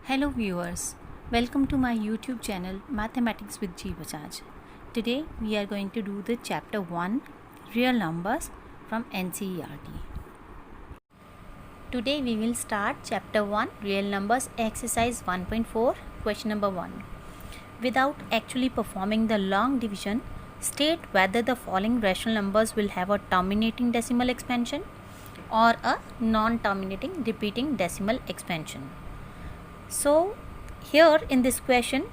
Hello viewers, welcome to my YouTube channel Mathematics with G Bajaj. Today we are going to do the chapter 1 Real Numbers from NCERT. Today we will start chapter 1 Real Numbers exercise 1.4 question number 1. Without actually performing the long division, state whether the following rational numbers will have a terminating decimal expansion or a non-terminating repeating decimal expansion. So here in this question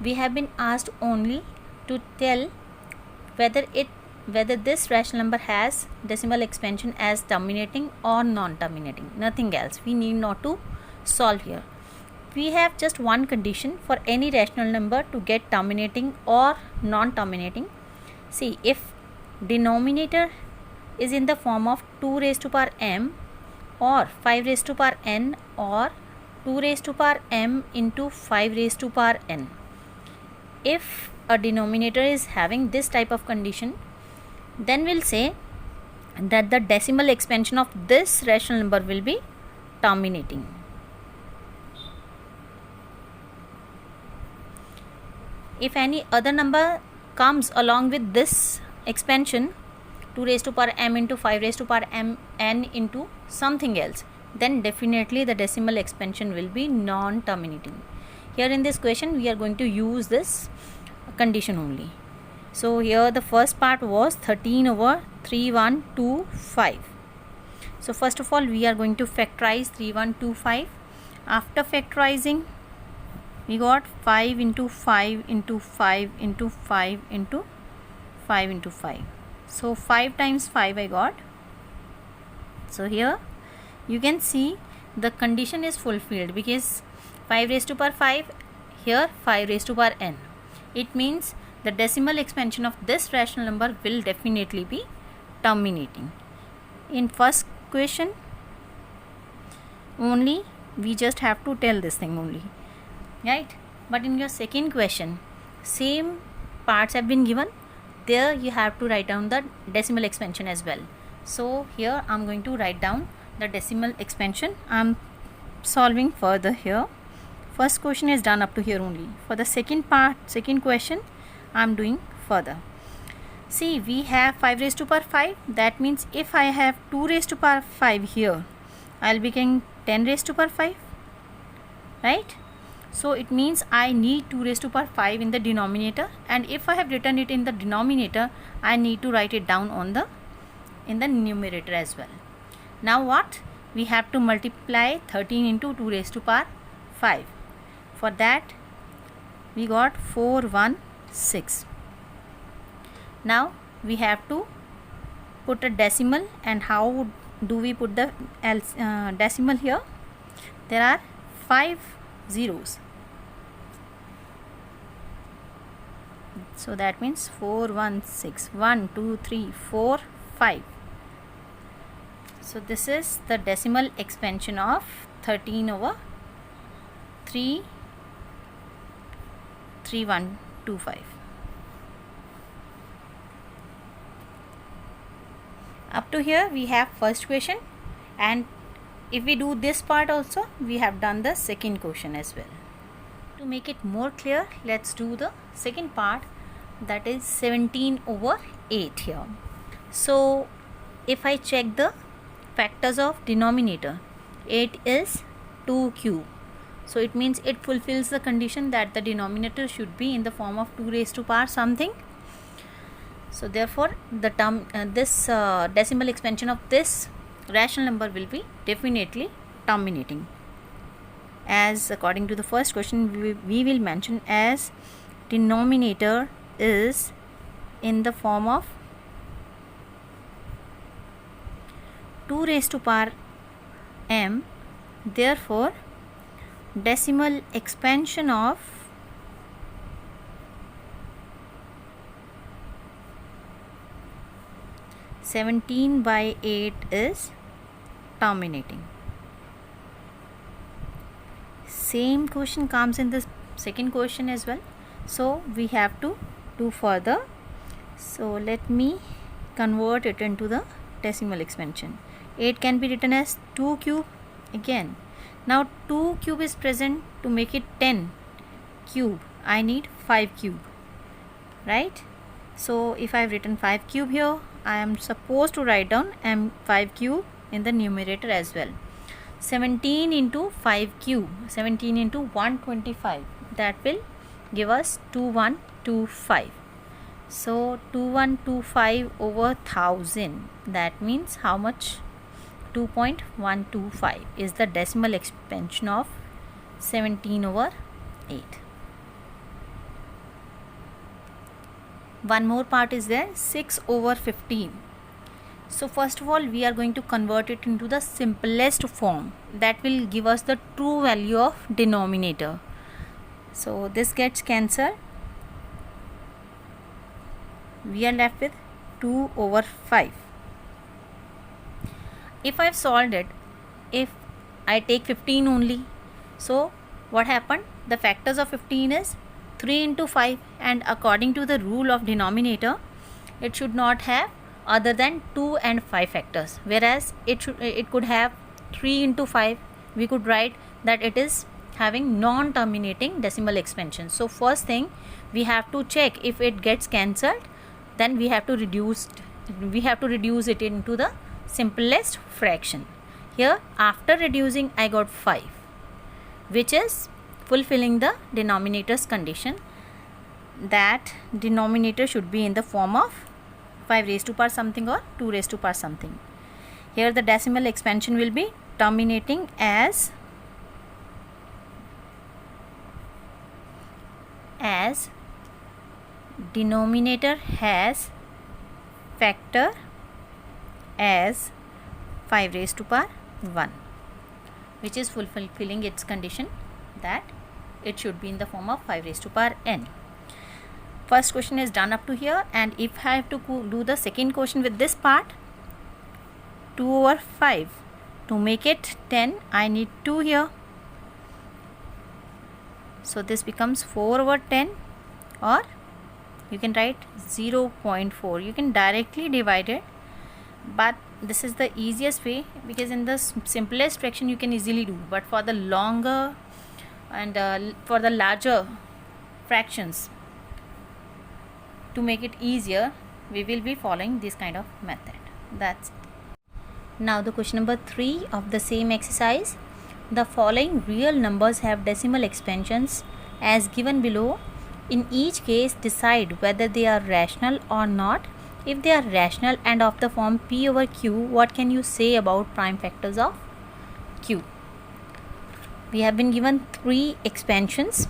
we have been asked only to tell whether this rational number has decimal expansion as terminating or non-terminating, nothing else. We need not to solve here. We have just one condition for any rational number to get terminating or non-terminating. See, if denominator is in the form of 2 raised to power m or 5 raised to power n or 2 raised to power m into 5 raised to power n. If a denominator is having this type of condition, then we'll say that the decimal expansion of this rational number will be terminating. If any other number comes along with this expansion, 2 raised to power m into 5 raised to power m n into something else, then definitely the decimal expansion will be non-terminating. Here in this question we are going to use this condition only. So here the first part was 13 over 3125. So first of all we are going to factorize 3125. After factorizing we got 5 into 5 into 5 into 5 into 5 into 5. So 5 times 5 I got. So here you can see the condition is fulfilled because 5 raised to power 5, here 5 raised to power n. It means the decimal expansion of this rational number will definitely be terminating. In first question only we just have to tell this thing only, right? But in your second question same parts have been given. There you have to write down the decimal expansion as well. So here I am going to write down the decimal expansion. I am solving further here. First question is done up to here only. For the second question I am doing further. See, we have 5 raised to power 5. That means if I have 2 raised to power 5 here, I will be getting 10 raised to power 5, right? So it means I need 2 raised to power 5 in the denominator, and if I have written it in the denominator, I need to write it down in the numerator as well. Now what? We have to multiply 13 into 2 raised to power 5. For that we got 416. Now we have to put a decimal, and how do we put the decimal here? There are 5 zeros. So that means 416. 1, 2, 3, 4, 5. So this is the decimal expansion of 13 over 3125. Up to here we have first question, and if we do this part also we have done the second question as well. To make it more clear, let's do the second part, that is 17 over 8 here. So if I check the factors of denominator, 8 is 2 cube. So it means it fulfills the condition that the denominator should be in the form of 2 raised to power something. So therefore the decimal expansion of this rational number will be definitely terminating. As according to the first question we will mention as denominator is in the form of 2 raised to power m, therefore decimal expansion of 17 by 8 is terminating. Same question comes in the second question as well. So we have to do further. So let me convert it into the decimal expansion. 8 can be written as 2 cube. Again Now 2 cube is present. To make it 10 cube, I need 5 cube, right? So if I have written 5 cube here, I am supposed to write down m5 cube in the numerator as well. 17 into 5 cube, 17 into 125, that will give us 2125. So 2125 over 1000, that means how much? 2.125 is the decimal expansion of 17 over 8. One more part is there, 6 over 15. So first of all, we are going to convert it into the simplest form. That will give us the true value of denominator. So this gets cancelled. We are left with 2 over 5. If I have solved it, if I take 15 only, so what happened? The factors of 15 is 3 into 5, and according to the rule of denominator, it should not have other than 2 and 5 factors, whereas it could have 3 into 5. We could write that it is having non-terminating decimal expansion. So first thing, we have to check if it gets cancelled, then we have to reduce it into the simplest fraction. Here after reducing, I got 5, which is fulfilling the denominator's condition, that denominator should be in the form of 5 raised to power something or 2 raised to power something. Here the decimal expansion will be terminating as denominator has factor as 5 raised to power 1, which is fulfilling its condition that it should be in the form of 5 raised to power n. First question is done up to here, and if I have to do the second question with this part, 2 over 5, to make it 10, I need 2 here. So this becomes 4 over 10, or you can write 0.4. You can directly divide it, but this is the easiest way, because in the simplest fraction you can easily do, but for the longer and for the larger fractions, to make it easier, we will be following this kind of method. That's it. Now the question number 3 of the same exercise. The following real numbers have decimal expansions as given below. In each case, decide whether they are rational or not. If they are rational and of the form p over q, what can you say about prime factors of q? We have been given 3 expansions,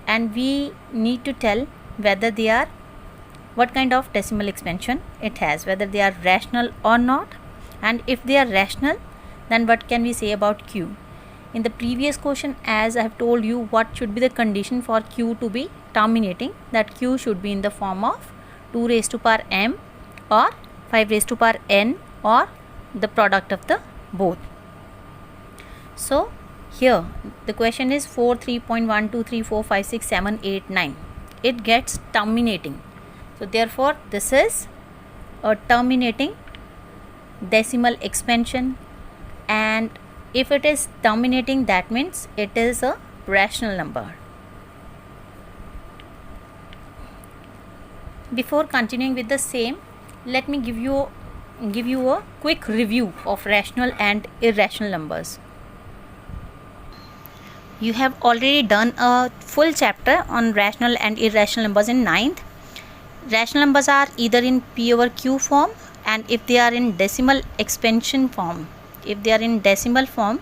and we need to tell whether they are, what kind of decimal expansion it has, whether they are rational or not. And if they are rational, then what can we say about q? In the previous question, as I have told you, what should be the condition for q to be terminating, that q should be in the form of 2 raised to power m or 5 raised to power n, or the product of the both. So here the question is 4, 3.1, 2, 3, 4, 5, 6, 7, 8, 9. It gets terminating. So therefore this is a terminating decimal expansion, and if it is terminating, that means it is a rational number. Before continuing with the same, let me give you a quick review of rational and irrational numbers. You have already done a full chapter on rational and irrational numbers in 9th. Rational numbers are either in p over q form, and if they are in decimal expansion form, if they are in decimal form,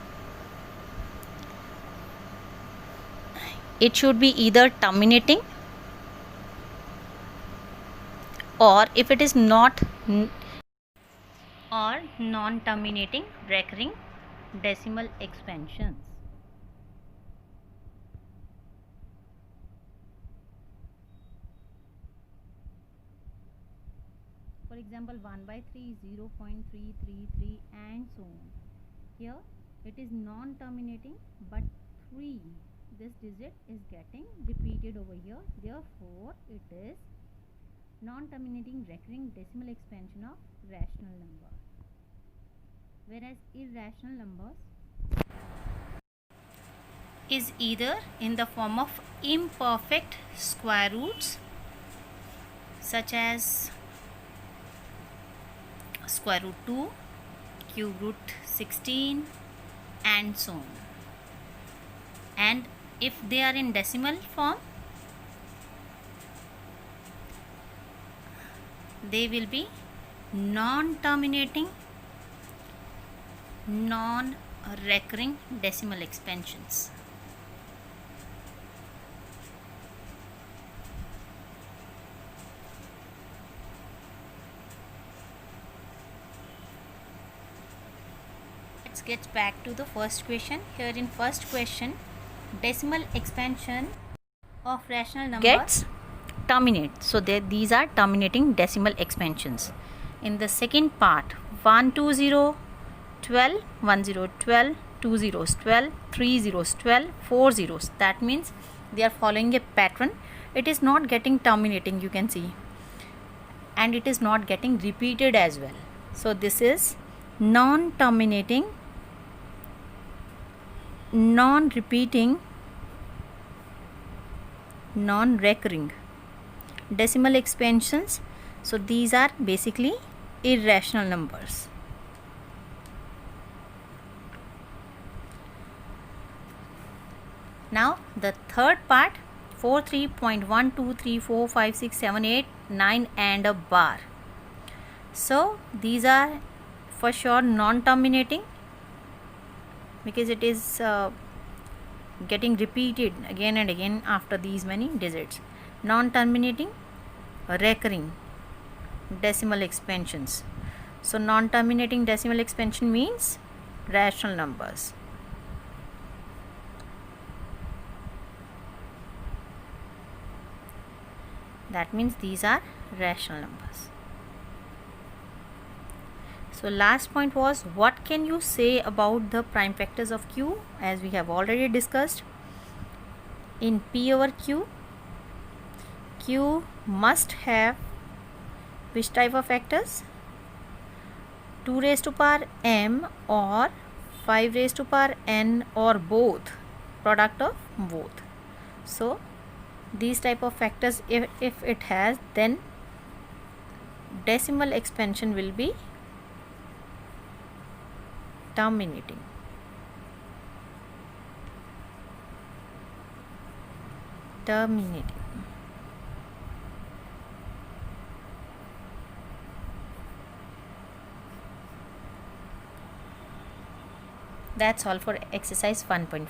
it should be either terminating, or if it is not, or non-terminating recurring decimal expansions. For example, 1 by 3 is 0.333 and so on. Here it is non-terminating, but 3, this digit is getting repeated over here. Therefore it is non-terminating recurring decimal expansion of rational number. Whereas irrational numbers, is either in the form of imperfect square roots such as square root 2, cube root 16 and so on. And if they are in decimal form, they will be non-terminating, non-recurring decimal expansions. Let's get back to the first question. Here in first question, decimal expansion of rational number gets terminate. So these are terminating decimal expansions. In the second part, 1 2 0 12, 1 0 12, 2 zeros 12, 3 zeros 12, 4 zeros. That means they are following a pattern. It is not getting terminating, you can see, and it is not getting repeated as well. So this is non-terminating, non-repeating, non-recurring decimal expansions. So these are basically irrational numbers. Now the third part, 4 3.1 2 3 4 5 6 7 8 9 and a bar. So these are for sure non-terminating because it is getting repeated again and again after these many digits. Non-terminating, recurring decimal expansions. So non-terminating decimal expansion means rational numbers. That means these are rational numbers. So last point was, what can you say about the prime factors of Q? As we have already discussed, in P over Q, Q must have which type of factors? 2 raised to power m or 5 raised to power n or both, product of both. So these type of factors, if it has, then decimal expansion will be terminating. That's all for exercise 1.4.